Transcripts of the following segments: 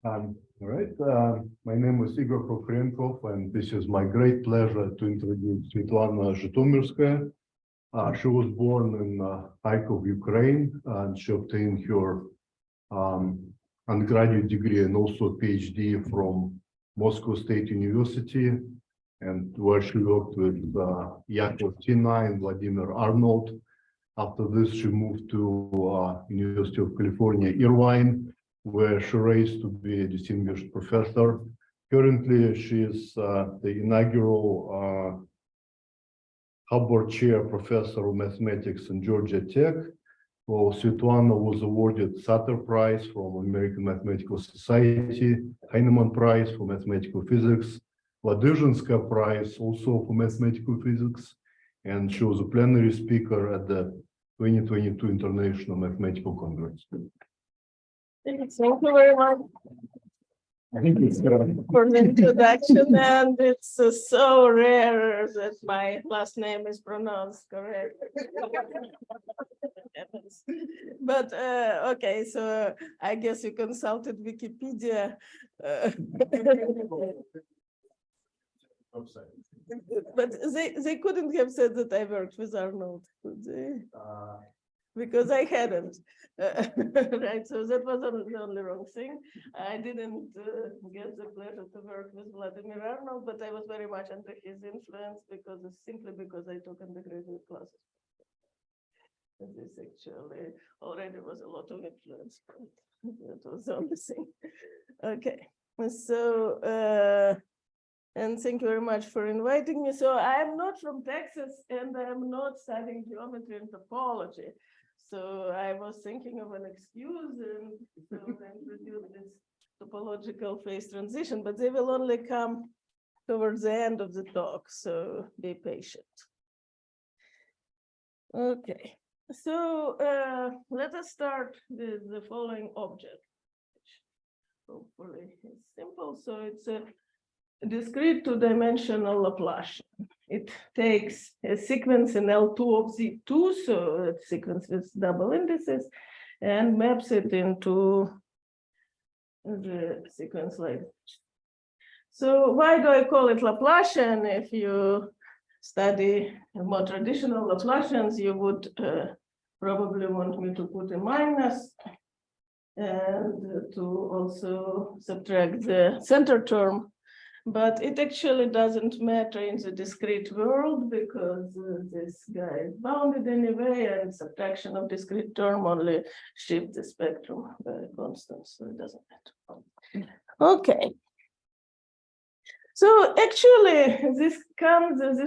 All right. My name is Igor Prokhorenkov, and this is my great pleasure to introduce Svetlana Jitomirskaya. She was born in Kharkov, Ukraine, and she obtained her undergraduate degree and also PhD from Moscow State University, and where she worked with Yakov Tina and Vladimir Arnold. After this, she moved to University of California, Irvine, where she raised to be a distinguished professor. Currently, she is the inaugural Hubbard Chair Professor of Mathematics in Georgia Tech. Well, Svetlana was awarded Sutter Prize from American Mathematical Society, Heinemann Prize for Mathematical Physics, Ladezhinskaya Prize also for Mathematical Physics, and she was a plenary speaker at the 2022 International Mathematical Congress. Thank you very much for the introduction, and it's so rare that my last name is pronounced correct. But okay, so I guess you consulted Wikipedia. But they couldn't have said that I worked with Arnold, could they? Because I hadn't, right? So that was the only wrong thing. I didn't get the pleasure to work with Vladimir Arnold, but I was very much under his influence simply because I took undergraduate classes. And this actually already was a lot of influence, but that was the only thing. Okay, so, and thank you very much for inviting me. So I'm not from Texas, and I'm not studying geometry and topology. So I was thinking of an excuse and so introduce this topological phase transition, but they will only come towards the end of the talk, so be patient. Okay, so let us start with the following object, which hopefully is simple. So it's a discrete two-dimensional Laplacian. It takes a sequence in L2 of Z2, so a sequence with double indices, and maps it into the sequence like this. So why do I call it Laplacian? If you study more traditional Laplacians, you would probably want me to put a minus and to also subtract the center term. But it actually doesn't matter in the discrete world because this guy is bounded anyway, and subtraction of discrete term only shifts the spectrum by a constant, so it doesn't matter. Okay. So actually, this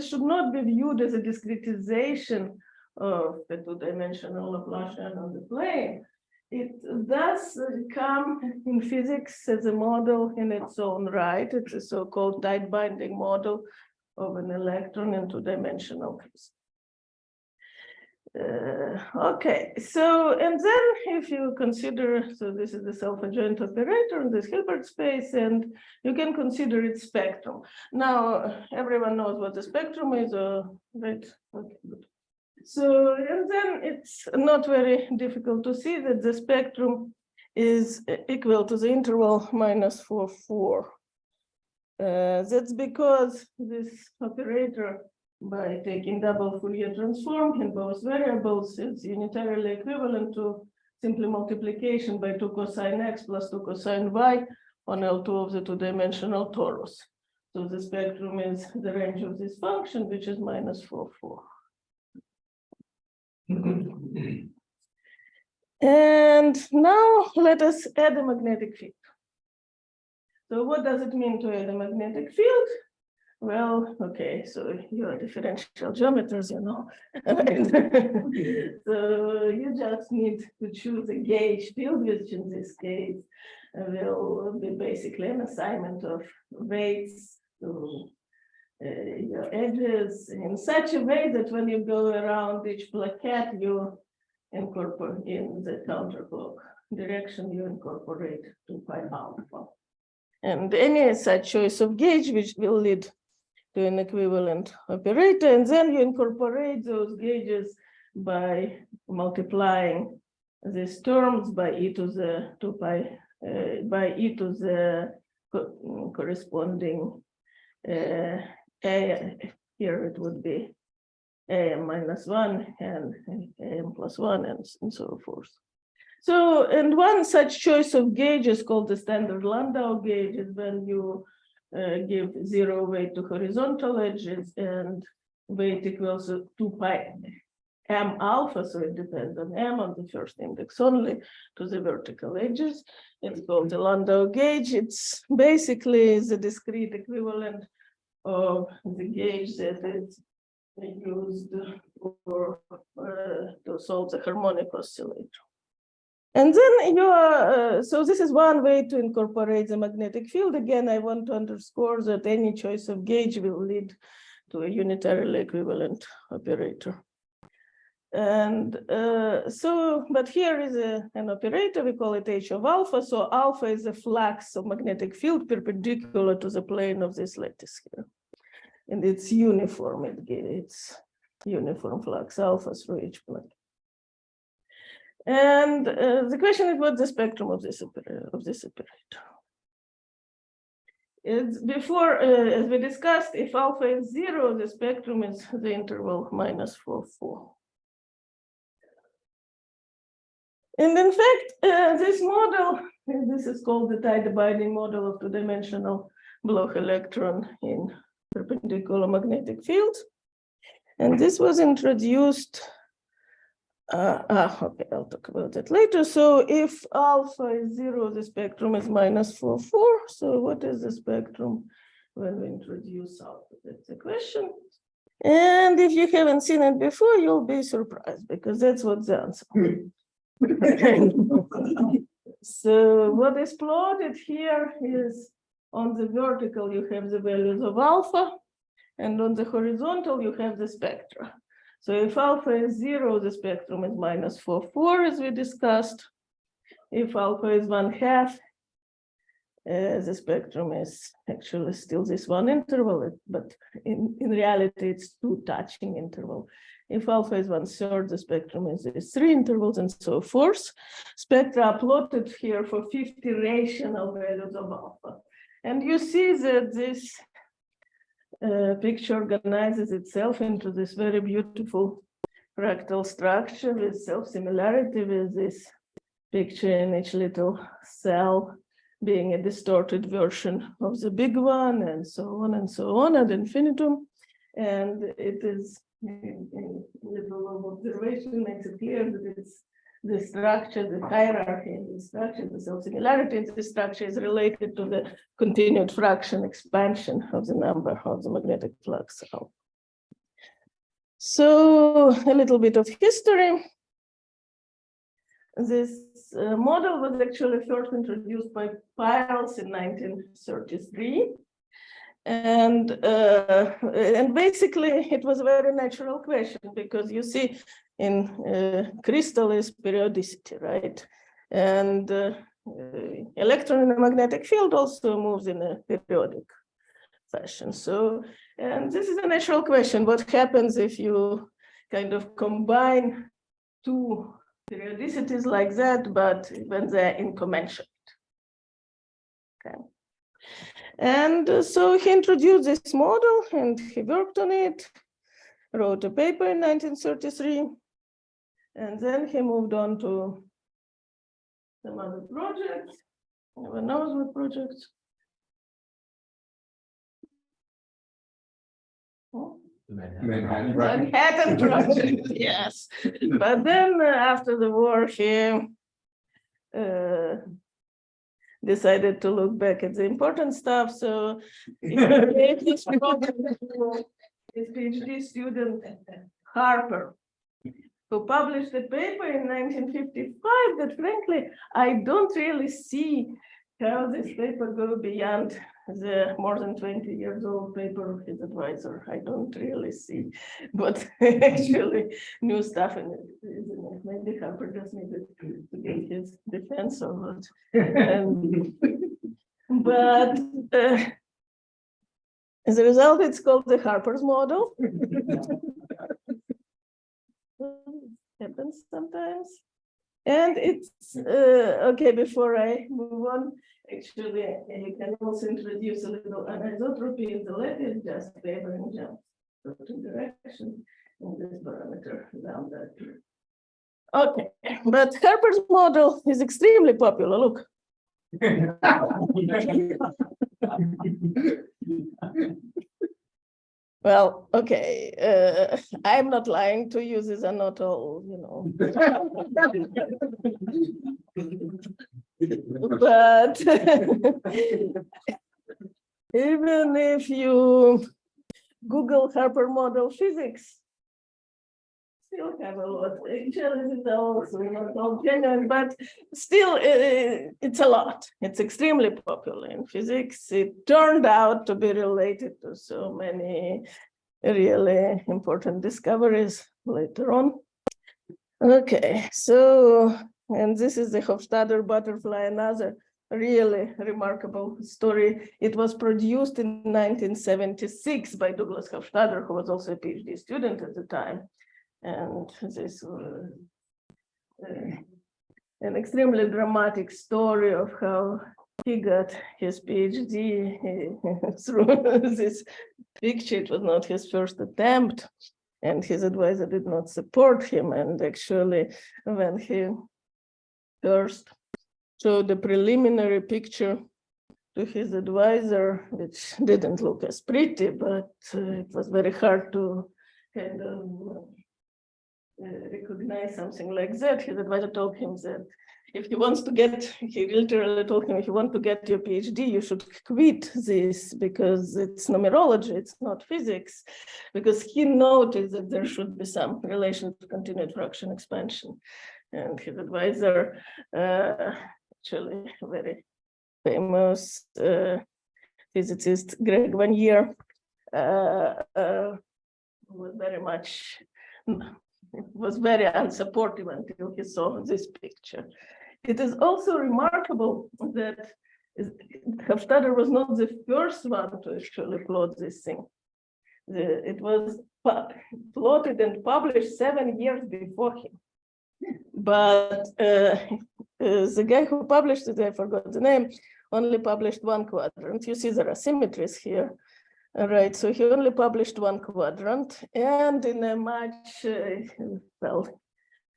should not be viewed as a discretization of the two-dimensional Laplacian on the plane. It does come in physics as a model in its own right. It's a so-called tight binding model of an electron in two-dimensional case. Okay, so, and then if you consider, so this is the self-adjoint operator in this Hilbert space, and you can consider its spectrum. Now, everyone knows what the spectrum is, right? Okay, good. So, and then it's not very difficult to see that the spectrum is equal to the interval minus 4, 4. That's because this operator, by taking double Fourier transform in both variables, is unitarily equivalent to simply multiplication by 2 cosine x plus 2 cosine y on L2 of the two-dimensional torus. So the spectrum is the range of this function, which is minus 4, 4. And now let us add a magnetic field. So what does it mean to add a magnetic field? Well, okay, so you're differential geometers, you know. So you just need to choose a gauge field, which in this case will be basically an assignment of weights to your edges in such a way that when you go around each plaquette, you incorporate in the counterclock direction, you incorporate 2 pi alpha. And any such choice of gauge, which will lead to an equivalent operator, and then you incorporate those gauges by multiplying these terms by e to the 2 pi by e to the corresponding a, here it would be am minus 1 and am plus 1 and so forth. So, and one such choice of gauge is called the standard Landau gauge, is when you give 0 weight to horizontal edges and weight equals to 2 pi m alpha, so it depends on m on the first index only, to the vertical edges. It's called the Landau gauge. It's basically the discrete equivalent of the gauge that is used for to solve the harmonic oscillator. And then you are, so this is one way to incorporate the magnetic field. Again, I want to underscore that any choice of gauge will lead to a unitarily equivalent operator. And but here is an operator, we call it H of alpha. So alpha is the flux of magnetic field perpendicular to the plane of this lattice here. And it's uniform, it's uniform flux alpha through each plane. And the question is what the spectrum of this operator. It's before, as we discussed, if alpha is 0, the spectrum is the interval minus 4, 4. And in fact, this model, this is called the tie-dividing model of two-dimensional Bloch electron in perpendicular magnetic fields. And this was introduced, okay, I'll talk about it later. So if alpha is 0, the spectrum is minus 4, 4. So what is the spectrum when we introduce alpha? That's the question. And if you haven't seen it before, you'll be surprised because that's what the answer. So what is plotted here is on the vertical, you have the values of alpha, and on the horizontal, you have the spectra. So if alpha is 0, the spectrum is minus 4, 4, as we discussed. If alpha is 1/2, the spectrum is actually still this one interval, but in reality, it's 2 touching interval. If alpha is 1/3, the spectrum is these 3 intervals and so forth. Spectra are plotted here for 50 rational values of alpha. And you see that this picture organizes itself into this very beautiful fractal structure with self-similarity, with this picture in each little cell being a distorted version of the big one, and so on ad infinitum. And it is a little observation makes it clear that it's the structure, the hierarchy in the structure, the self-similarity in the structure is related to the continued fraction expansion of the number of the magnetic flux. So a little bit of history. This model was actually first introduced by Piles in 1933. And basically it was a very natural question because you see in crystal is periodicity, right? And electron in a magnetic field also moves in a periodic fashion. So, and this is a natural question. What happens if you kind of combine 2 periodicities like that, but when they're incommensurate? Okay. And so he introduced this model and he worked on it, wrote a paper in 1933, and then he moved on to some other projects. Anyone knows what projects? Manhattan Project, yes. But then after the war, he decided to look back at the important stuff. So he gave this project to his PhD student, Harper, who published a paper in 1955 that frankly, I don't really see how this paper goes beyond the more than 20 years old paper of his advisor. I don't really see what actually new stuff in it. Maybe Harper just needed to get his defense of it. But as a result, it's called the Harper's model. Happens sometimes. And it's, okay, before I move on, actually, you can also introduce a little anisotropy in the lattice, just favoring jumps certain direction in this parameter lambda. Okay, but Harper's model is extremely popular. Look. Well, okay, I'm not lying to you, these are not all, you know. But even if you Google Harper model physics, still have a lot. Actually, it's also not all genuine, but still, it's a lot. It's extremely popular in physics. It turned out to be related to so many really important discoveries later on. Okay, so, and this is the Hofstadter butterfly, another really remarkable story. It was produced in 1976 by Douglas Hofstadter, who was also a PhD student at the time. And this was an extremely dramatic story of how he got his PhD through this picture. It was not his first attempt, and his advisor did not support him. And actually, when he first showed the preliminary picture to his advisor, which didn't look as pretty, but it was very hard to kind of recognize something like that. His advisor told him that if he wants to get, he literally told him, if you want to get your PhD, you should quit this because it's numerology, it's not physics, because he noticed that there should be some relation to continued fraction expansion. And his advisor, actually very famous physicist, Greg Van Year, was very much, was very unsupportive until he saw this picture. It is also remarkable that Hofstadter was not the first one to actually plot this thing. It was plotted and published 7 years before him. But the guy who published it, I forgot the name, only published one quadrant. You see there are symmetries here. All right, so he only published one quadrant, and in a much, well,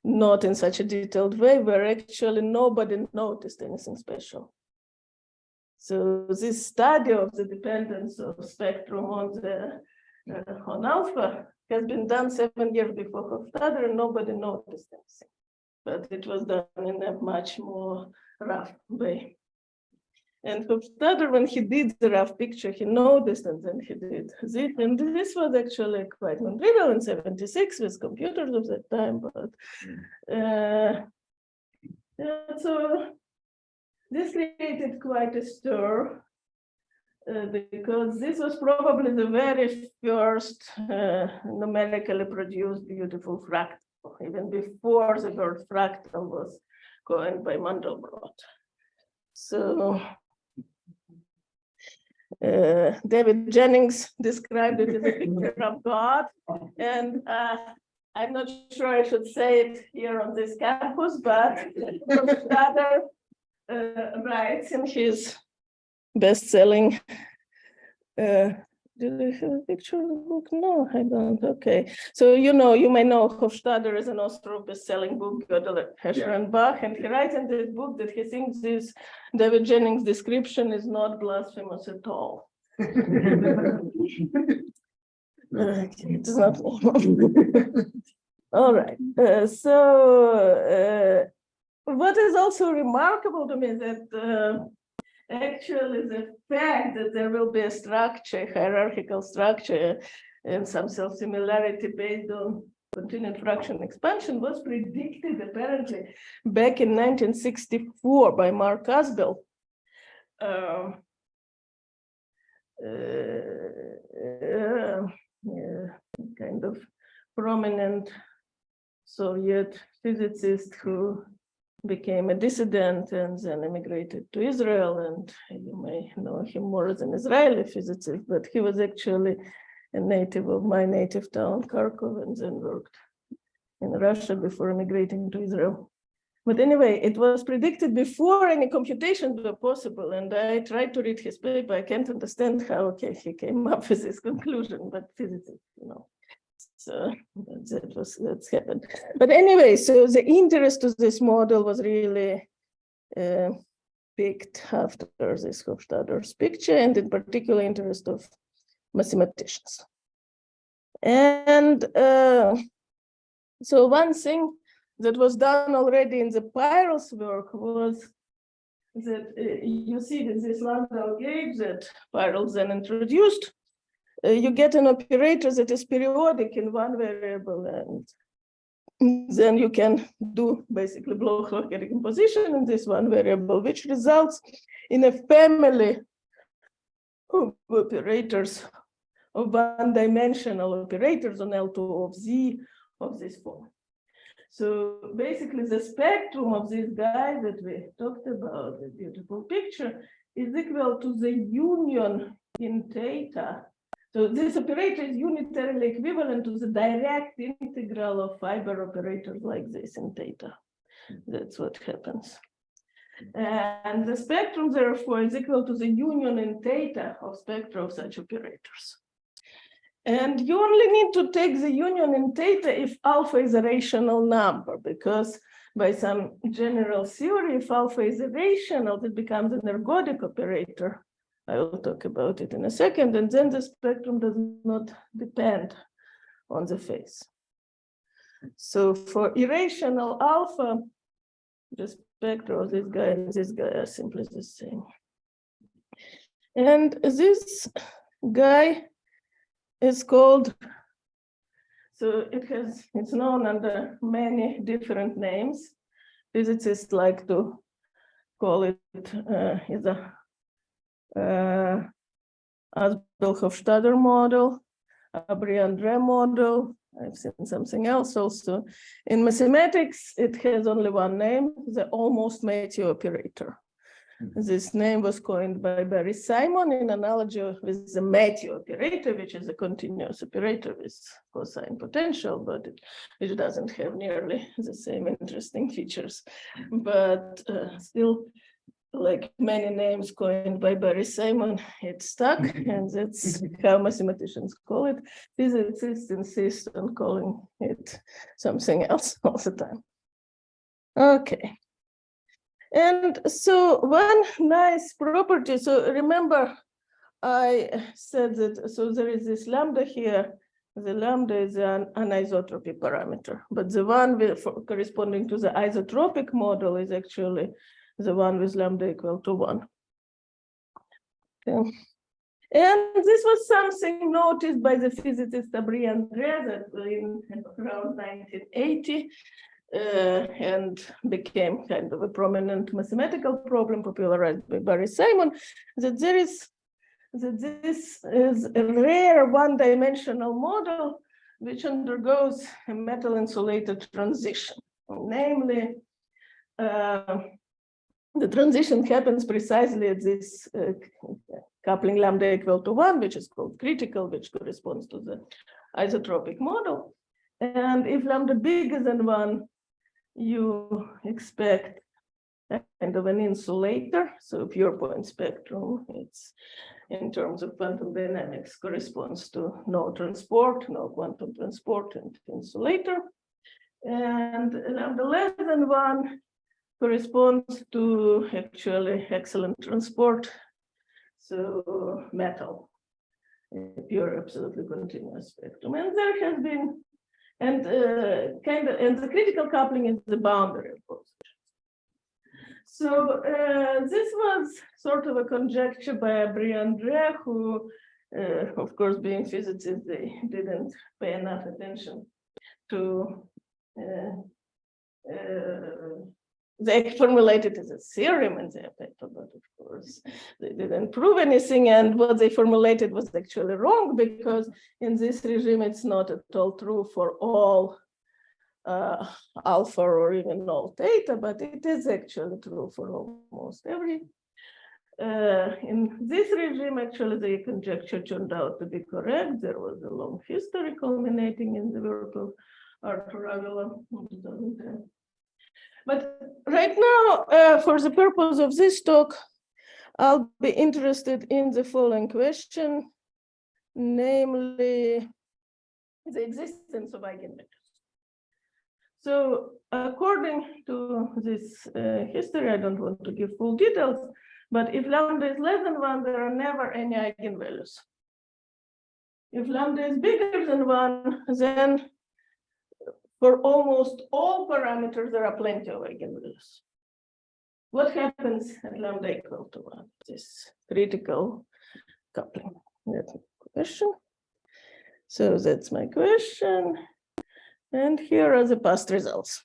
not in such a detailed way, where actually nobody noticed anything special. So this study of the dependence of spectrum on the on alpha has been done 7 years before Hofstadter, and nobody noticed anything. But it was done in a much more rough way. And Hofstadter, when he did the rough picture, he noticed, and then he did this. And this was actually quite non-trivial in 76 with computers of that time. But so this created quite a stir because this was probably the very first numerically produced beautiful fractal, even before the word fractal was coined by Mandelbrot. So David Jennings described it as a picture of God, and I'm not sure I should say it here on this campus, but Hofstadter writes in his best-selling, do they have a picture of the book? No, I don't. Okay. So, you know, you may know Hofstadter is an author of best-selling book, Gödel, Hescher, and Bach, and he writes in this book that he thinks this David Jennings description is not blasphemous at all. It's not. All right. What is also remarkable to me is that actually the fact that there will be a structure, hierarchical structure, and some self-similarity based on continued fraction expansion was predicted apparently back in 1964 by Mark Asbel. Kind of prominent Soviet physicist who became a dissident and then immigrated to Israel, and you may know him more as an Israeli physicist, but he was actually a native of my native town, Kharkov, and then worked in Russia before immigrating to Israel. But anyway, it was predicted before any computations were possible. And I tried to read his paper. I can't understand how, okay, he came up with this conclusion, but physicists, So that's happened. But anyway, so the interest of this model was really picked after this Hofstadter's picture, and in particular interest of mathematicians. And so one thing that was done already in the Pyrrhus work was that you see that this Landau gauge that Pyrrhus then introduced, you get an operator that is periodic in one variable, and then you can do basically Bloch-Locher decomposition in this one variable, which results in a family of operators, of one-dimensional operators on L2 of Z of this form. So basically the spectrum of this guy that we talked about, the beautiful picture, is equal to the union in theta. So this operator is unitarily equivalent to the direct integral of fiber operators like this in theta. That's what happens. And the spectrum, therefore, is equal to the union in theta of spectra of such operators. And you only need to take the union in theta if alpha is a rational number, because by some general theory, if alpha is irrational, it becomes an ergodic operator. I will talk about it in a second, and then the spectrum does not depend on the phase. So for irrational alpha, the spectra of this guy and this guy are simply the same. And this guy is called, so it's known under many different names. Physicists like to call it either Hofstadter model, Briand-Dreux model. I've seen something else also. In mathematics, it has only one name, the almost Mathieu operator. This name was coined by Barry Simon in analogy with the Mathieu operator, which is a continuous operator with cosine potential, but it doesn't have nearly the same interesting features. But still, like many names coined by Barry Simon, it stuck, and that's how mathematicians call it. Physicists insist on calling it something else all the time. Okay. And so one nice property, so remember I said that, so there is this lambda here, the lambda is an anisotropy parameter, but the one corresponding to the isotropic model is actually the one with lambda equal to 1. Okay. And this was something noticed by the physicist Briand-Dreux in around 1980. And became kind of a prominent mathematical problem popularized by Barry Simon, that this is a rare one-dimensional model which undergoes a metal-insulated transition. Namely, the transition happens precisely at this coupling lambda equal to 1, which is called critical, which corresponds to the isotropic model. And if lambda bigger than 1, you expect kind of an insulator. So pure point spectrum, it's in terms of quantum dynamics corresponds to no transport, no quantum transport and insulator. And lambda less than 1 corresponds to actually excellent transport. So metal, pure absolutely continuous spectrum. And there has been and the critical coupling is the boundary of positions. So this was sort of a conjecture by Briand-Dreux, who, of course, being physicists, they didn't pay enough attention to. They formulated as a theorem in their paper, but of course they didn't prove anything. And what they formulated was actually wrong, because in this regime, it's not at all true for all alpha or even all theta, but it is actually true for almost every. In this regime, actually, the conjecture turned out to be correct. There was a long history culminating in the work of Arthur Avila in 2010. But right now, for the purpose of this talk, I'll be interested in the following question, namely the existence of eigenvectors. So according to this history, I don't want to give full details, but if lambda is less than 1, there are never any eigenvalues. If lambda is bigger than 1, then for almost all parameters, there are plenty of eigenvalues. What happens at lambda equal to 1? This critical coupling. That's my question. So that's my question. And here are the past results.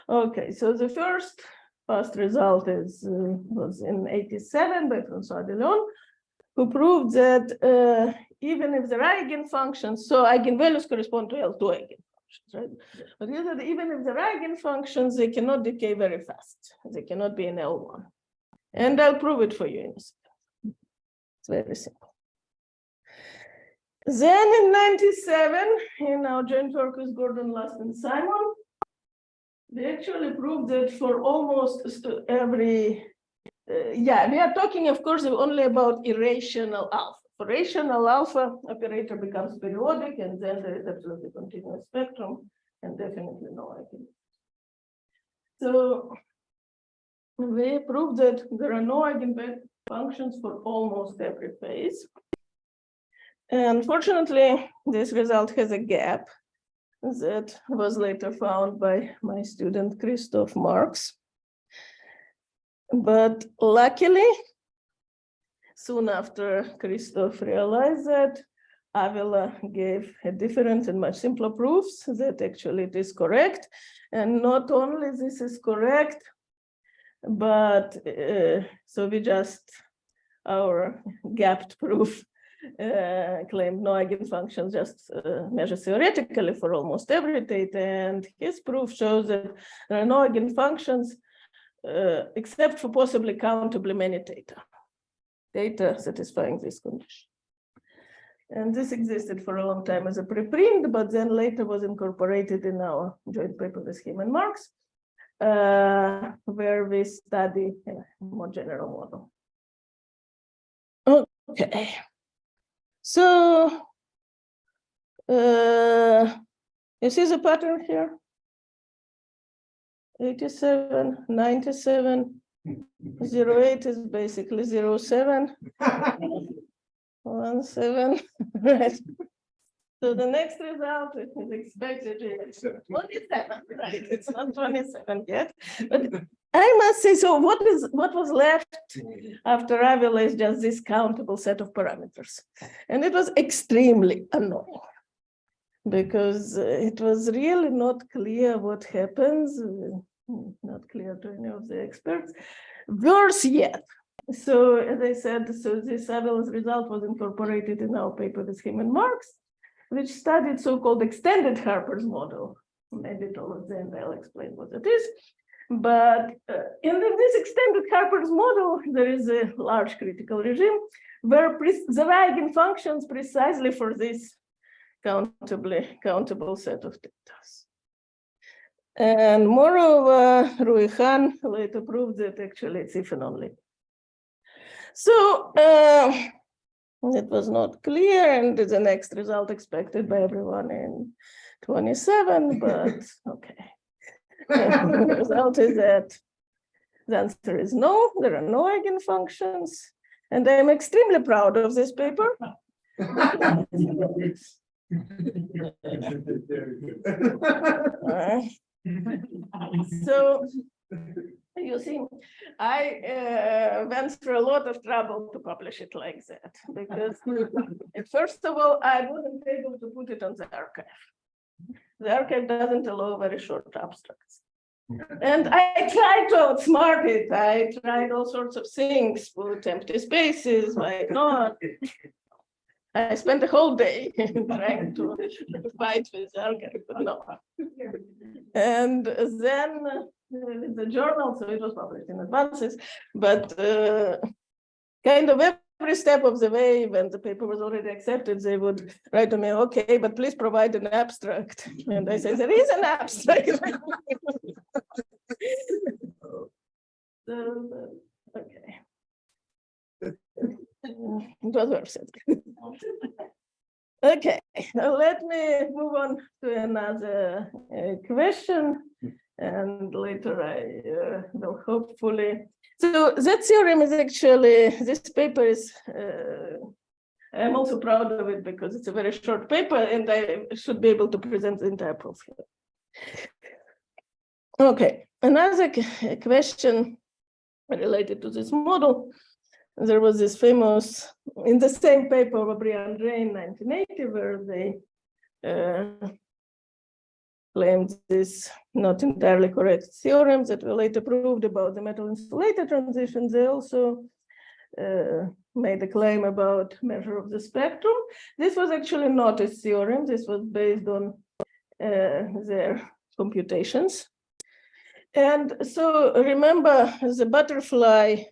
Okay, so the first past result was in 87 by François Delon, who proved that even if there are eigenfunctions, so eigenvalues correspond to L2 eigenfunctions, right? But even if there are eigenfunctions, they cannot decay very fast. They cannot be in L1. And I'll prove it for you in a second. It's very simple. Then in 97, in our joint work with Gordon, Last, and Simon, they actually proved that for almost every, we are talking, of course, only about irrational alpha. For rational alpha, operator becomes periodic, and then there is absolutely continuous spectrum, and definitely no eigenvalues. So we proved that there are no eigenfunctions for almost every phase. Unfortunately, this result has a gap that was later found by my student Christoph Marx. But luckily, soon after Christoph realized that, Avila gave a different and much simpler proofs that actually it is correct. And not only this is correct, but so we just, our gapped proof claimed no eigenfunctions, just measure theoretically for almost every data, and his proof shows that there are no eigenfunctions except for possibly countably many data satisfying this condition. And this existed for a long time as a preprint, but then later was incorporated in our joint paper with him and Marx, where we study a more general model. Okay. So you see the pattern here? 87, 97, 08 is basically 07, 17, right? So the next result is expected is 27, right? It's not 27 yet, but I must say, so what was left after Avila is just this countable set of parameters. And it was extremely annoying because it was really not clear what happens, not clear to any of the experts. Worse yet. So as I said, so this Avila's result was incorporated in our paper with him and Marx, which studied so-called extended Harper's model. Maybe towards the end I'll explain what it is. But in this extended Harper's model, there is a large critical regime where there are eigenfunctions precisely for this countable set of data. And moreover, Ruihan later proved that actually it's if and only. So it was not clear, and the next result expected by everyone in 27, but okay. The result is that the answer is no, there are no eigenfunctions, and I'm extremely proud of this paper. So you see, I went through a lot of trouble to publish it like that, because first of all, I wasn't able to put it on the archive. The archive doesn't allow very short abstracts. And I tried to outsmart it. I tried all sorts of things, put empty spaces, why not? I spent the whole day trying to fight with the archive, but no. And then the journal, so it was published in advances, but kind of every step of the way, when the paper was already accepted, they would write to me, okay, but please provide an abstract. And I say, there is an abstract. Okay. It was worth it. Okay, let me move on to another question, and later I will hopefully. So that theorem is actually, this paper is, I'm also proud of it because it's a very short paper and I should be able to present the entire proof here. Okay, another question related to this model. There was this famous, in the same paper of Briandre in 1980, where they claimed this not entirely correct theorems that were later proved about the metal insulator transitions. They also made a claim about measure of the spectrum. This was actually not a theorem. This was based on their computations. And so remember the butterfly.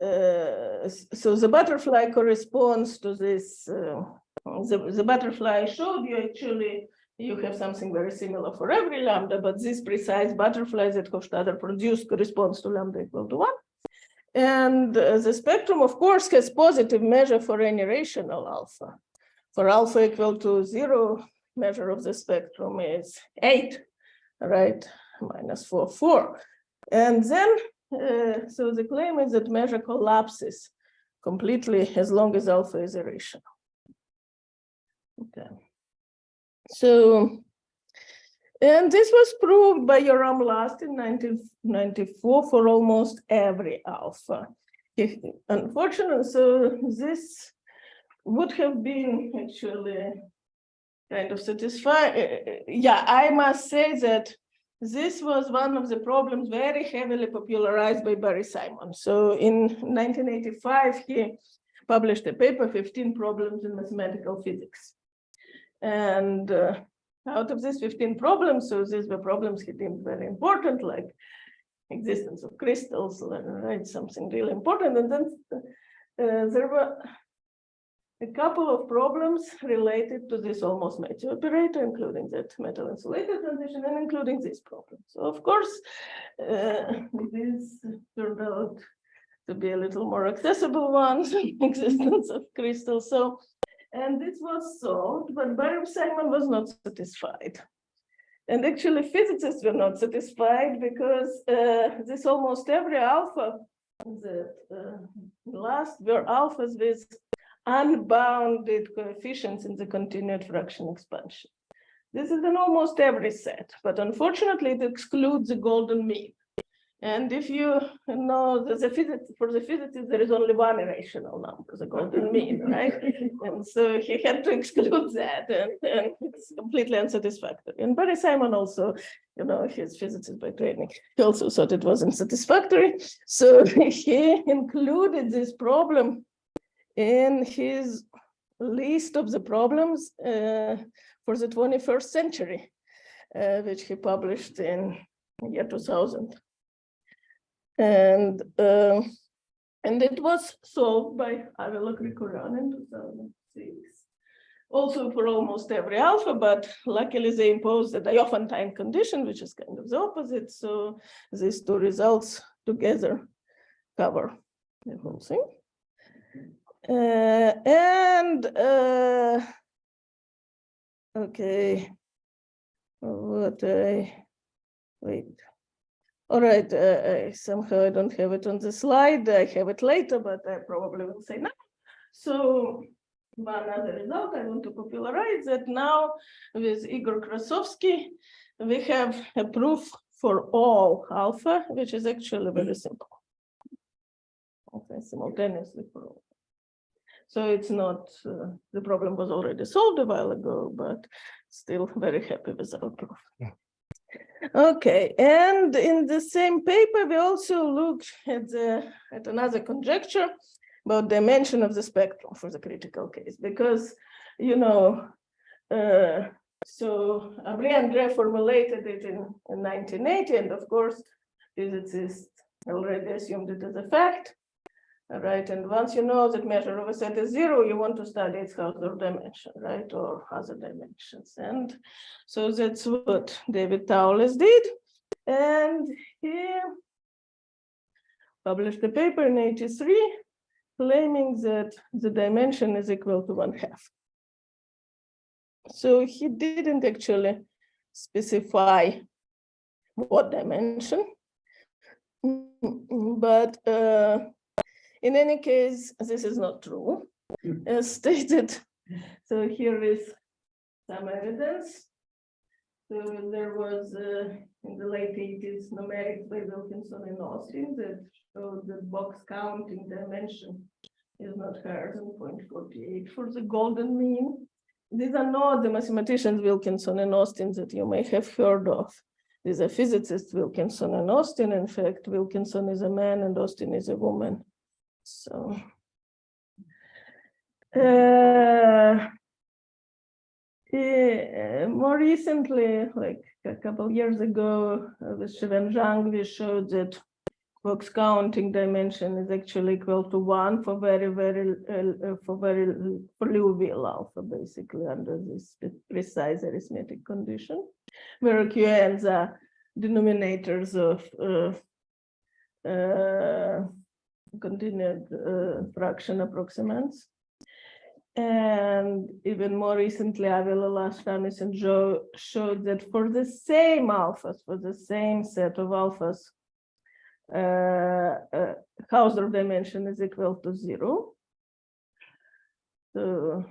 So the butterfly corresponds to this, the butterfly I showed you. Actually, you have something very similar for every lambda, but this precise butterfly that Hofstadter produced corresponds to lambda equal to 1. And the spectrum, of course, has positive measure for any rational alpha. For alpha equal to 0, measure of the spectrum is 8, right? Minus 4, 4. And then so the claim is that measure collapses completely as long as alpha is irrational. Okay. So, and this was proved by Yoram Last in 1994 for almost every alpha. Unfortunately, so this would have been actually kind of satisfying. Yeah, I must say that this was one of the problems very heavily popularized by Barry Simon. So in 1985, he published a paper, 15 Problems in Mathematical Physics. And out of these 15 problems, so these were problems he deemed very important, like existence of crystals, right? Something really important. And then there were a couple of problems related to this almost mature operator, including that metal insulator transition and including this problem. So of course, this turned out to be a little more accessible one, existence of crystals. So, and this was solved, but Barry Simon was not satisfied. And actually physicists were not satisfied because this almost every alpha that last were alphas with unbounded coefficients in the continued fraction expansion. This is in almost every set, but unfortunately it excludes the golden mean. And if you know that for the physicists, there is only one irrational number, the golden mean, right? And so he had to exclude that, and it's completely unsatisfactory. And Barry Simon also, you know, he's physicist by training, he also thought it wasn't satisfactory. So he included this problem in his list of the problems for the 21st century, which he published in year 2000. And it was solved by Avila Krikoyan in 2006, also for almost every alpha, but luckily they imposed a Diophantine condition, which is kind of the opposite. So these two results together cover the whole thing. Okay, wait. All right, somehow I don't have it on the slide. I have it later, but I probably will say now. So one other result I want to popularize that now with Igor Krasovsky, we have a proof for all alpha, which is actually very simple. Okay, simultaneously for all. So it's not, the problem was already solved a while ago, but still very happy with our proof. Yeah. Okay, and in the same paper, we also looked at another conjecture about dimension of the spectrum for the critical case, because, you know, so Henri formulated it in 1980, and of course, physicists already assumed it as a fact. Right, and once you know that measure of a set is 0, you want to study its Hausdorff dimension, right, or other dimensions. And so that's what David Towles did. And he published a paper in 1983 claiming that the dimension is equal to 1/2. So he didn't actually specify what dimension, but in any case, this is not true, as stated. So here is some evidence. So there was in the late 80s numerics by Wilkinson and Austin that showed that box counting dimension is not higher than 0.48 for the golden mean. These are not the mathematicians Wilkinson and Austin that you may have heard of. These are physicists Wilkinson and Austin. In fact, Wilkinson is a man and Austin is a woman. So more recently, like a couple of years ago, with Shiven Zhang, we showed that box counting dimension is actually equal to 1 for Liouville alpha, basically under this precise arithmetic condition, where QNs are denominators of continued fraction approximants. And even more recently, Avila, Lashranis, and Joe showed that for the same alphas, for the same set of alphas, Hausdorff dimension is equal to 0. So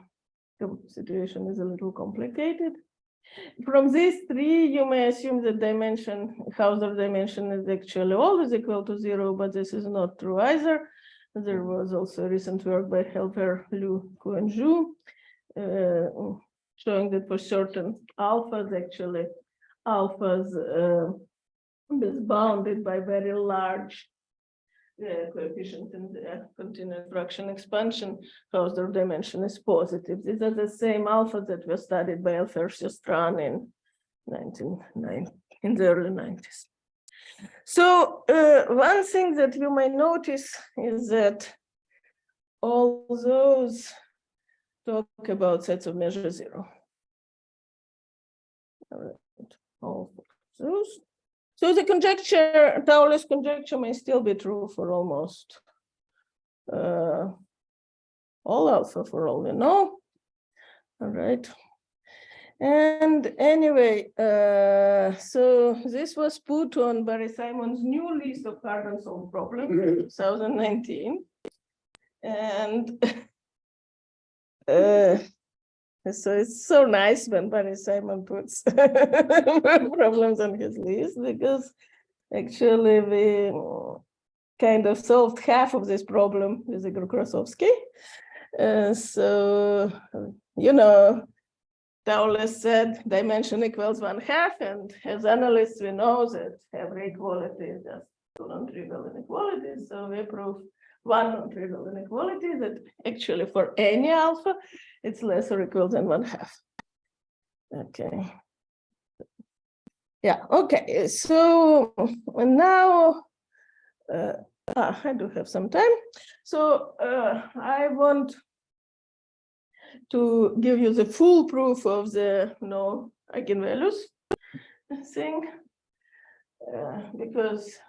the situation is a little complicated. From these three, you may assume that Hausdorff dimension is actually always equal to 0, but this is not true either. There was also recent work by Helper, Liu, Ku, and Zhu, showing that for certain alphas, actually, alphas is bounded by very large coefficients in the continued fraction expansion. Hausdorff dimension is positive. These are the same alphas that were studied by Alfersius-Tran in the early 90s. So one thing that you may notice is that all those talk about sets of measure 0. All right, all those. So the conjecture, Tauler's conjecture may still be true for almost all alpha, for all we know. All right. And anyway, so this was put on Barry Simon's new list of hard solved problems in 2019. And so it's so nice when Barry Simon puts problems on his list, because actually we kind of solved half of this problem with Igor Krasovsky. So, you know, Tauler said dimension equals 1/2, and as analysts, we know that every equality is just two non-trivial inequalities. So we prove one non-trivial inequality that actually for any alpha, it's less or equal than 1/2. Okay. Yeah, okay. So now I do have some time. So I want to give you the full proof of the no eigenvalues thing, because,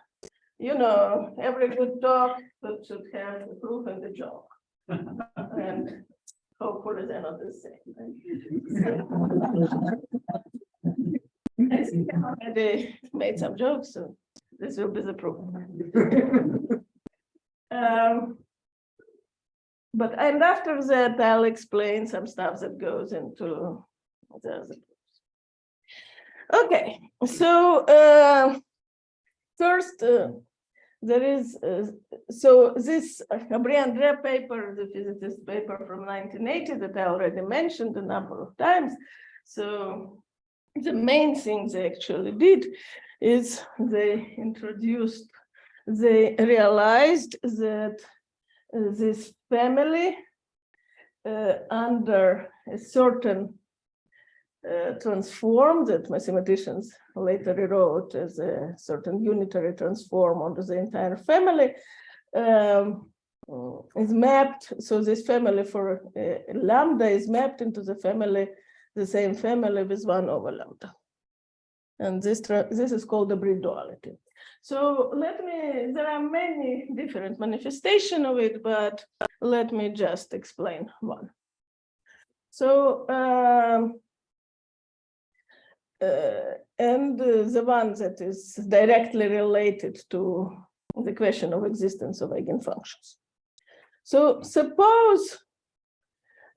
you know, every good talk should have the proof and the joke, and hopefully they're not the same. I think I already made some jokes, so this will be the proof. But and after that, I'll explain some stuff that goes into the other proofs. Okay, so first, there is, so this Briand paper, the physicist paper from 1980 that I already mentioned a number of times. So the main thing they actually did is they realized that this family under a certain transform that mathematicians later wrote as a certain unitary transform onto the entire family is mapped. So this family for lambda is mapped into the family, the same family with 1 over lambda. And this is called the breed duality. So there are many different manifestations of it, but let me just explain one. So, and the one that is directly related to the question of existence of eigenfunctions. So suppose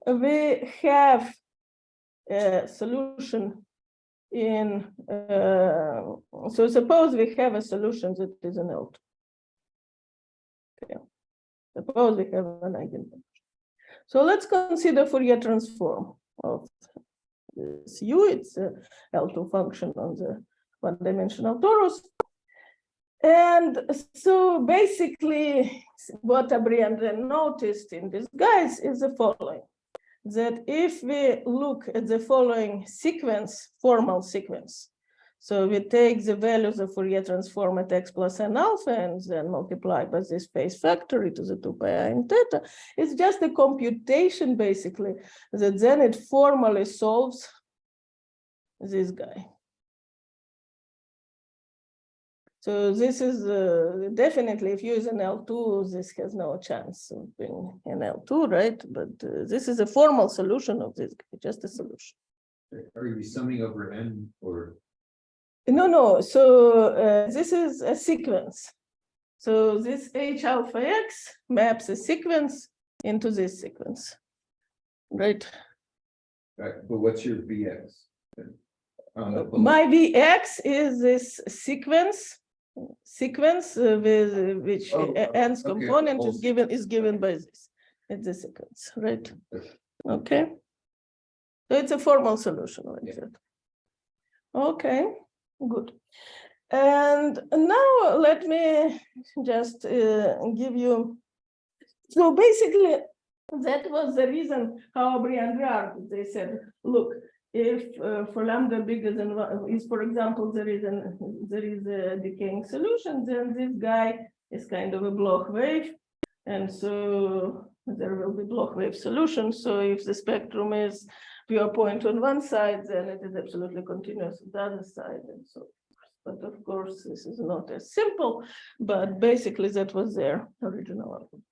we have a solution in, so suppose we have a solution that is an L2. Okay. Suppose we have an eigenfunction. So let's consider Fourier transform of this U. It's a L2 function on the one-dimensional torus. And so basically what Abriand noticed in this guys is the following, that if we look at the following sequence, formal sequence, so we take the values of Fourier transform at x plus n alpha and then multiply by this phase factor e to the 2 pi I in theta, it's just a computation basically, that then it formally solves this guy. So this is definitely, if you use an L2, this has no chance of being an L2, right? But this is a formal solution of this, just a solution. Are you summing over n or? No. So this is a sequence. So this H alpha x maps a sequence into this sequence, right? Right, but what's your Vx? My Vx is this sequence with which n's component is given by this. It's a sequence, right? Okay. So it's a formal solution like that. Okay, good. And now let me just give you. So basically, that was the reason how Abriand argued. They said, look, if for lambda bigger than 1 is, for example, there is a decaying solution, then this guy is kind of a Bloch wave, and so there will be Bloch wave solution. So if the spectrum is pure point on one side, then it is absolutely continuous on the other side, and so. But of course, this is not as simple. But basically, that was their original argument.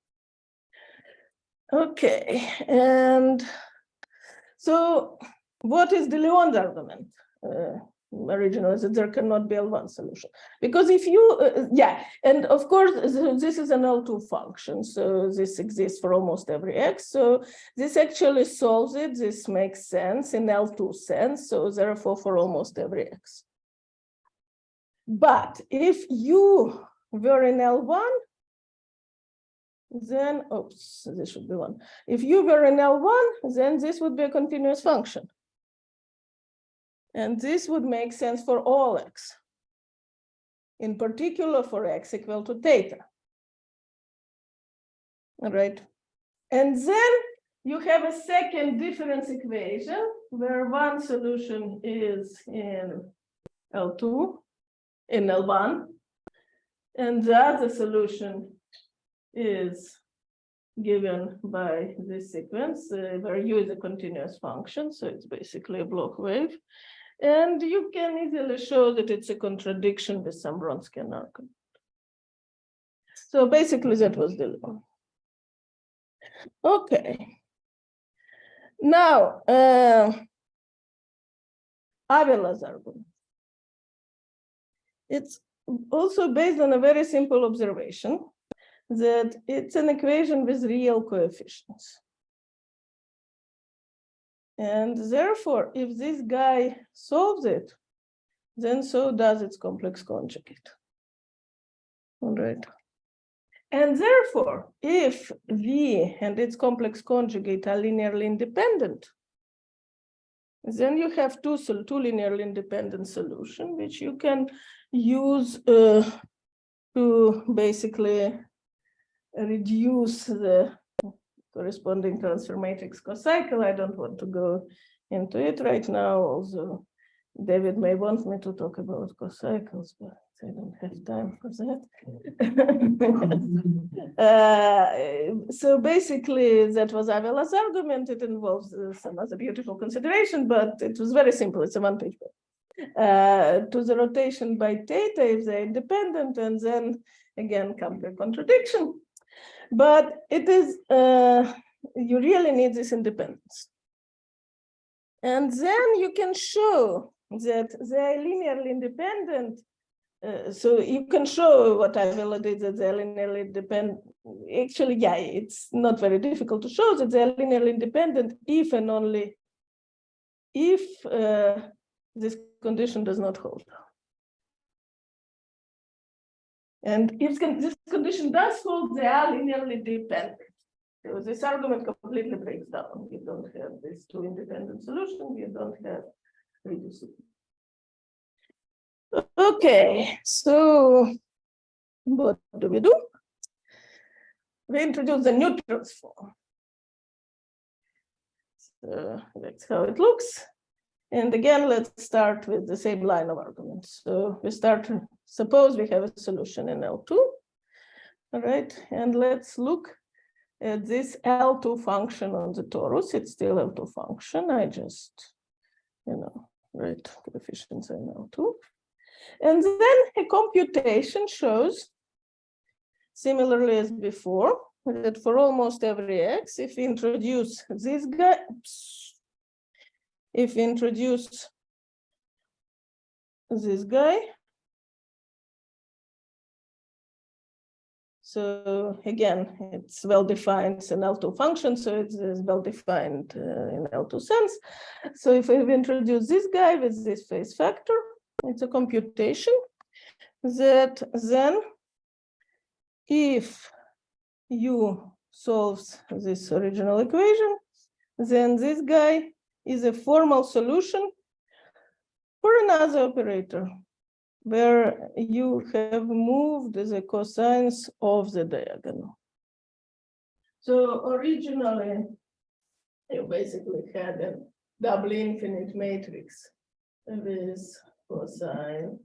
Okay, and so. What is de Leon's argument? Original is that there cannot be L1 solution. Because if you, and of course, this is an L2 function. So this exists for almost every x. So this actually solves it. This makes sense in L2 sense. So therefore, for almost every x. But if you were in L1, then, oops, this should be 1. If you were in L1, then this would be a continuous function. And this would make sense for all x, in particular for x equal to theta. All right. And then you have a second difference equation where one solution is in L2, in L1, and the other solution is given by this sequence where U is a continuous function. So it's basically a Bloch wave. And you can easily show that it's a contradiction with some Wronskian argument. So basically that was the law. Okay. Now, Avila's argument. It's also based on a very simple observation that it's an equation with real coefficients. And therefore, if this guy solves it, then so does its complex conjugate. All right. And therefore, if V and its complex conjugate are linearly independent, then you have two linearly independent solutions, which you can use to basically reduce the corresponding transfer matrix cocycle. I don't want to go into it right now, although David may want me to talk about cocycles, but I don't have time for that. So basically, that was Avila's argument. It involves some other beautiful consideration, but it was very simple. It's a one-page book. to the rotation by theta if they're independent, and then again come to a contradiction. But it is, you really need this independence. And then you can show that they're linearly independent. So you can show what I validated that they're linearly independent. Actually, yeah, it's not very difficult to show that they're linearly independent if and only if this condition does not hold. And if this condition does hold, they are linearly dependent. So this argument completely breaks down. You don't have these two independent solutions, you don't have reducibility. Okay, so what do? We introduce the new transform. So that's how it looks. And again, let's start with the same line of arguments. So we start, suppose we have a solution in L2, all right? And let's look at this L2 function on the torus. It's still L2 function. I just, write coefficients in L2. And then a computation shows, similarly as before, that for almost every x, if we introduce this guy, if we introduce this guy, so again, it's well-defined, it's an L2 function, so it's well-defined in L2 sense. So if we introduce this guy with this phase factor, it's a computation that then if U solves this original equation, then this guy is a formal solution for another operator where you have moved the cosines of the diagonal. So originally, you basically had a double infinite matrix with cosine,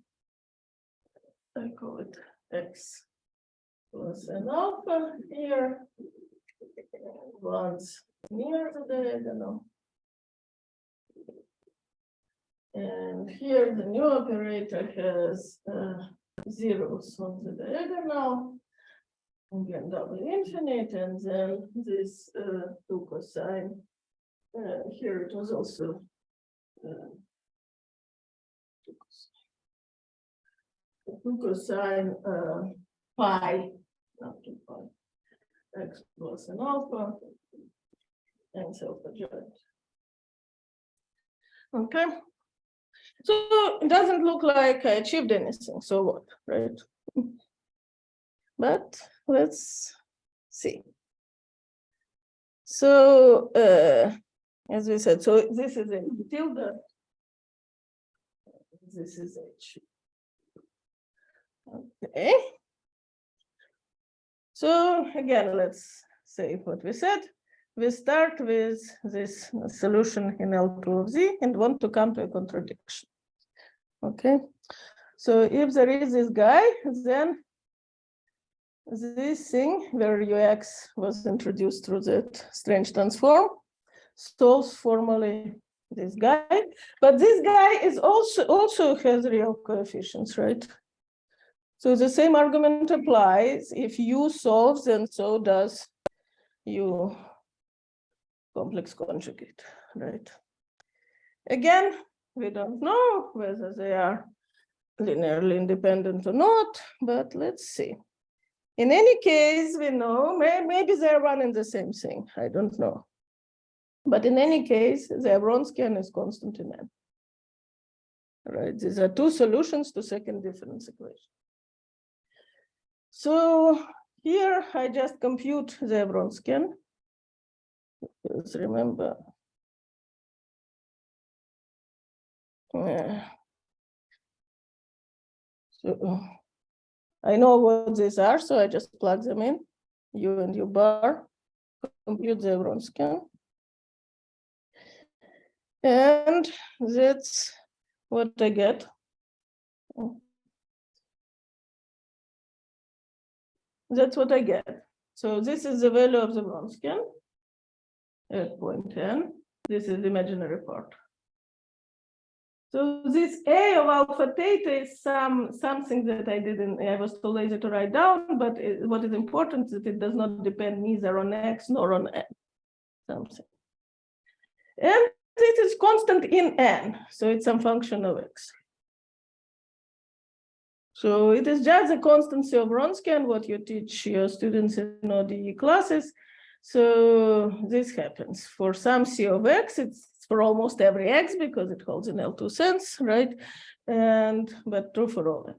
I call it x plus an alpha here, once near the diagonal. And here the new operator has zeros on the diagonal, again double infinite, and then this 2 cosine, here it was also 2 cosine pi, not 2 pi, x plus an alpha, and self-adjoint. Okay. So it doesn't look like I achieved anything, so what, right? But let's see. So as we said, so this is a tilde, this is H. Okay. So again, let's say what we said. We start with this solution in L2 of Z and want to come to a contradiction. Okay, so if there is this guy, then this thing where Ux was introduced through that strange transform solves formally this guy, but this guy is also has real coefficients, right? So the same argument applies. If U solves, then so does U complex conjugate, right? Again, we don't know whether they are linearly independent or not, but let's see. In any case, we know, maybe they're one and the same thing, I don't know. But in any case, the Wronskian is constant in N. Right, these are two solutions to second difference equation. So here I just compute the Wronskian. Because remember, so I know what these are, so I just plug them in, U and U bar, compute the Wronskian. And that's what I get. That's what I get. So this is the value of the Wronskian at point n. This is the imaginary part. So this A of alpha theta is something that I was too lazy to write down, but what is important is that it does not depend neither on X nor on N, something. And it is constant in N, so it's some function of X. So it is just the constancy of Wronskian, what you teach your students in ODE classes. So this happens for some C of X, it's for almost every X because it holds an L2 sense, right? But true for all.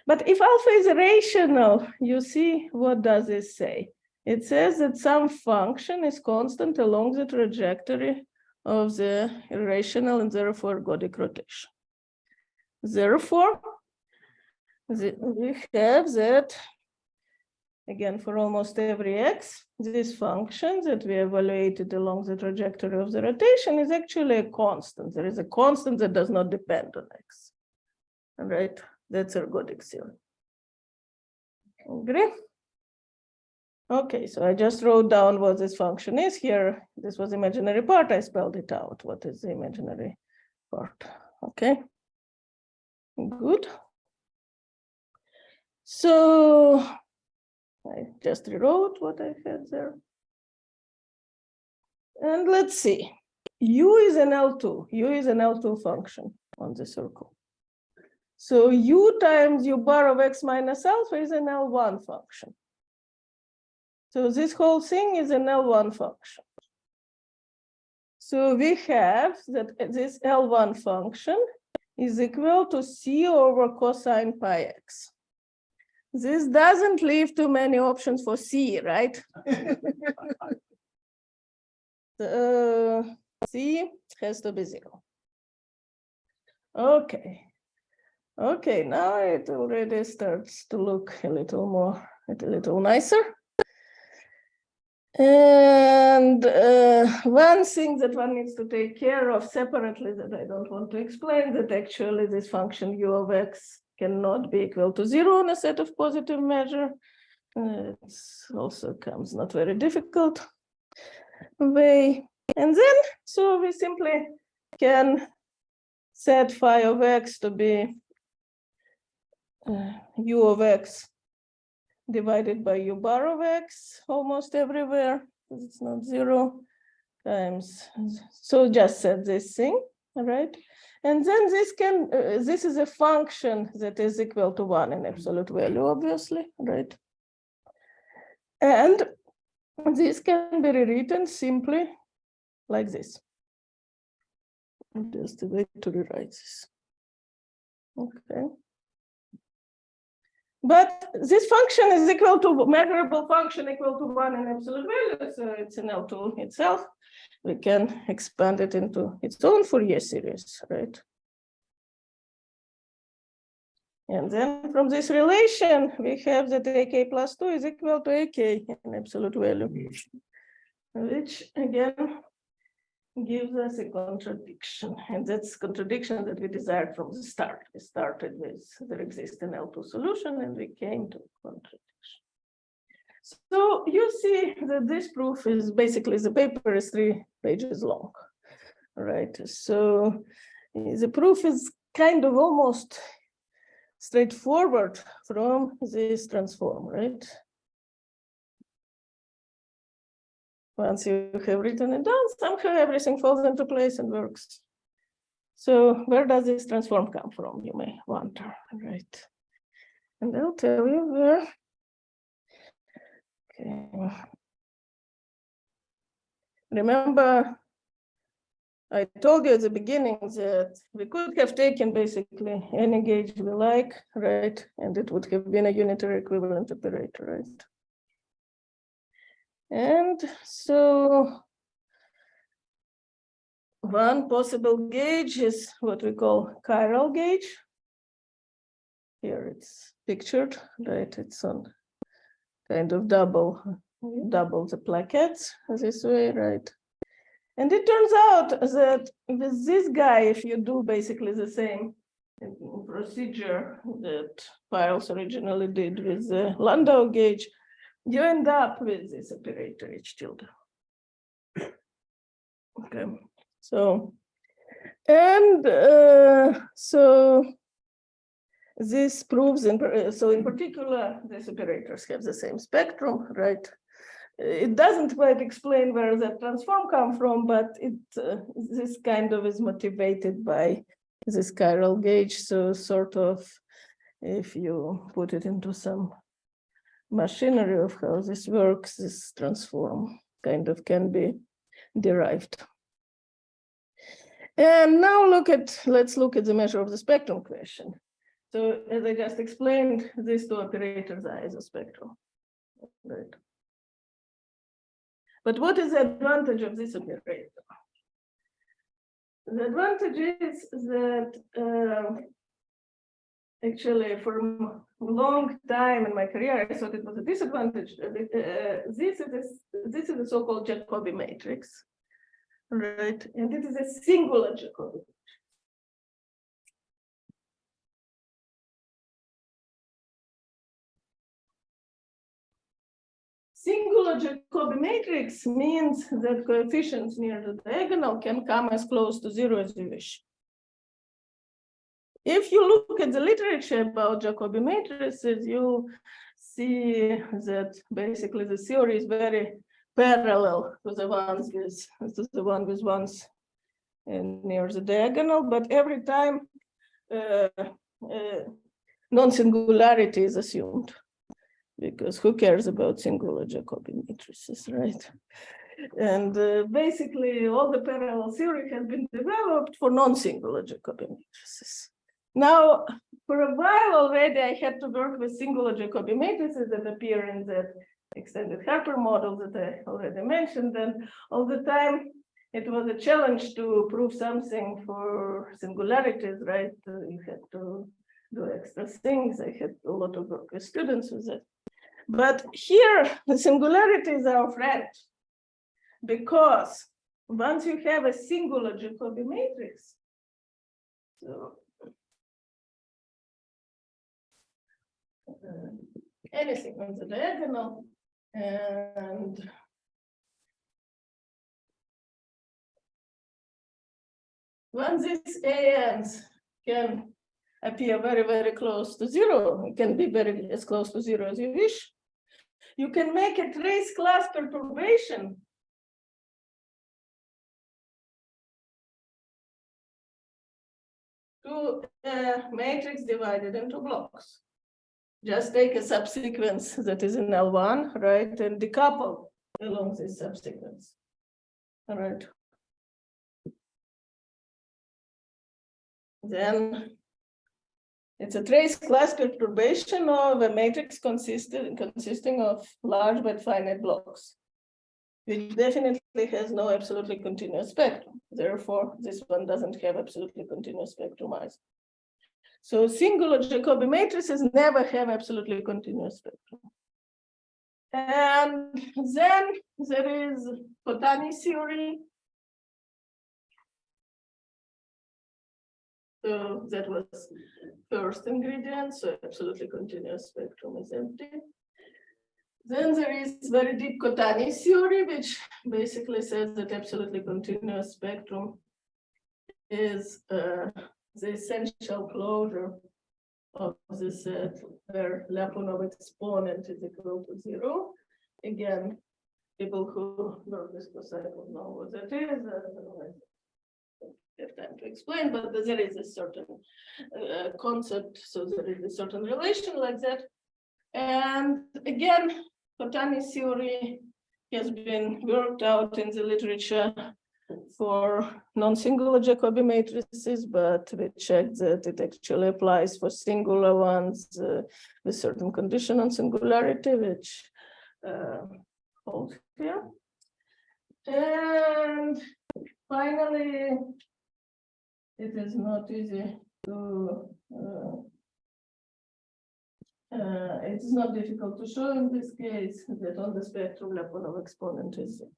But if alpha is rational, you see, what does this say? It says that some function is constant along the trajectory of the irrational and therefore ergodic rotation. Therefore, we have that, again, for almost every X, this function that we evaluated along the trajectory of the rotation is actually a constant. There is a constant that does not depend on X. All right, that's ergodic theory. Agree? Okay, so I just wrote down what this function is here. This was imaginary part. I spelled it out. What is the imaginary part? Okay, good. So I just rewrote what I had there. And let's see. U is an L2. U is an L2 function on the circle. So U times U bar of X minus alpha is an L1 function. So this whole thing is an L1 function. So we have that this L1 function is equal to C over cosine pi X. This doesn't leave too many options for C, right? C has to be 0. Okay. Okay, now it already starts to look a little nicer. And one thing that one needs to take care of separately that I don't want to explain, that actually this function U of X cannot be equal to 0 on a set of positive measure. It also comes not very difficult way. And then, so we simply can set phi of X to be U of X divided by U bar of X almost everywhere, because it's not 0, times, so just set this thing, all right? And then this is a function that is equal to 1 in absolute value, obviously, right? And this can be rewritten simply like this. Just a way to rewrite this. Okay. But this function is equal to measurable function equal to 1 in absolute value, so it's an L2 itself. We can expand it into its own Fourier series, right? And then from this relation, we have that AK plus 2 is equal to AK in absolute value, which again gives us a contradiction. And that's contradiction that we desired from the start. We started with there exists an L2 solution and we came to contradiction. So you see that this proof is basically, the paper is 3 pages long, right? So the proof is kind of almost straightforward from this transform, right? Once you have written it down, somehow everything falls into place and works. So where does this transform come from, you may wonder, right? And I'll tell you where. Okay. Remember, I told you at the beginning that we could have taken basically any gauge we like, right? And it would have been a unitary equivalent operator, right? And so one possible gauge is what we call chiral gauge. Here it's pictured, right? It's on kind of double the plaquettes this way, right? And it turns out that with this guy, if you do basically the same procedure that Piles originally did with the Landau gauge, you end up with this operator H tilde. Okay, so And so this proves, in particular, these operators have the same spectrum, right? It doesn't quite explain where that transform come from, but this kind of is motivated by this chiral gauge. So sort of, if you put it into some machinery of how this works, this transform kind of can be derived. And now let's look at the measure of the spectrum question. So as I just explained, these two operators are isospectral, right? But what is the advantage of this operator? The advantage is that actually for a long time in my career, I thought it was a disadvantage. This is a so-called Jacobi matrix, right? And it is a singular Jacobi. Singular Jacobi matrix means that coefficients near the diagonal can come as close to zero as you wish. If you look at the literature about Jacobi matrices, you see that basically the theory is very parallel to the one with ones near the diagonal, but every time non-singularity is assumed, because who cares about singular Jacobi matrices, right? And basically all the parallel theory has been developed for non-singular Jacobi matrices. Now, for a while already, I had to work with singular Jacobi matrices that appear in the extended Harper model that I already mentioned. And all the time, it was a challenge to prove something for singularities, right? You had to do extra things. I had a lot of work with students with that. But here, the singularities are our friend, because once you have a singular Jacobi matrix, so anything on the diagonal, and once these ANs can appear very, very close to zero, it can be very as close to zero as you wish, you can make a trace class perturbation to a matrix divided into blocks. Just take a subsequence that is in L1, right, and decouple along this subsequence. All right. Then it's a trace class perturbation of a matrix consisting of large but finite blocks, which definitely has no absolutely continuous spectrum. Therefore, this one doesn't have absolutely continuous spectrum either. So singular Jacobi matrices never have absolutely continuous spectrum. And then there is Kotani theory. So that was first ingredient, so absolutely continuous spectrum is empty. Then there is very deep Kotani theory, which basically says that absolutely continuous spectrum is the essential closure of the set where Lyapunov exponent is equal to zero. Again, people who work with Kosaikov know what that is. I don't have time to explain, but there is a certain concept, so there is a certain relation like that. And again, Kotani theory has been worked out in the literature for non-singular Jacobi matrices, but we checked that it actually applies for singular ones with certain condition on singularity, which holds here. And finally, it is not easy to, it's not difficult to show in this case that on the spectrum Lyapunov exponent is zero.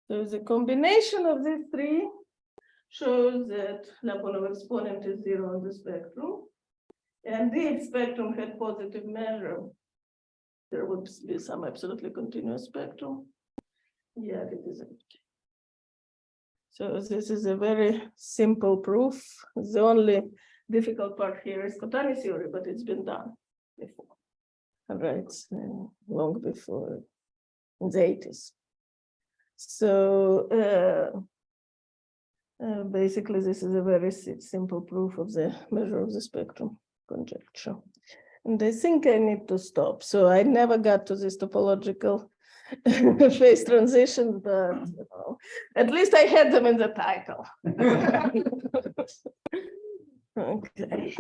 So the combination of these three shows that Lyapunov exponent is zero on the spectrum. And if spectrum had positive measure, there would be some absolutely continuous spectrum. Yeah, it is empty. So this is a very simple proof. The only difficult part here is Kohtani theory, but it's been done before. Right, long before, in the 80s. So basically, this is a very simple proof of the measure of the spectrum conjecture. And I think I need to stop. So I never got to this topological phase transition, but you know, at least I had them in the title. Okay.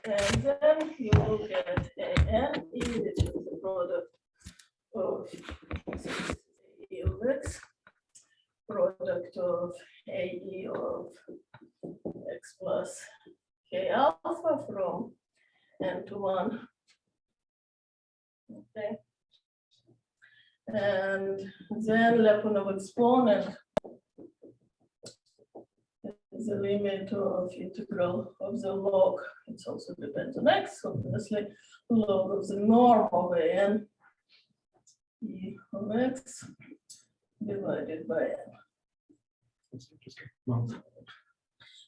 And then you will get AN, which is the product of X, product of AE of X plus K alpha from N to 1. Okay. And then Lyapunov exponent is the limit of integral of the log. It also depends on X, obviously, log of the norm of AN E of X divided by N.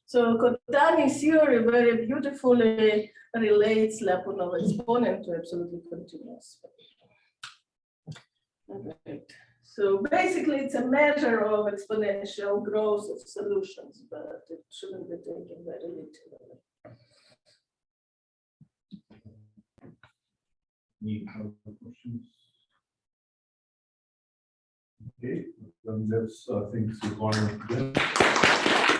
So Kohtani theory very beautifully relates Lyapunov exponent to absolutely continuous. Right. So basically, it's a measure of exponential growth of solutions, but it shouldn't be taken very literally. Any other questions? Okay, then let's, I think, Svetlana.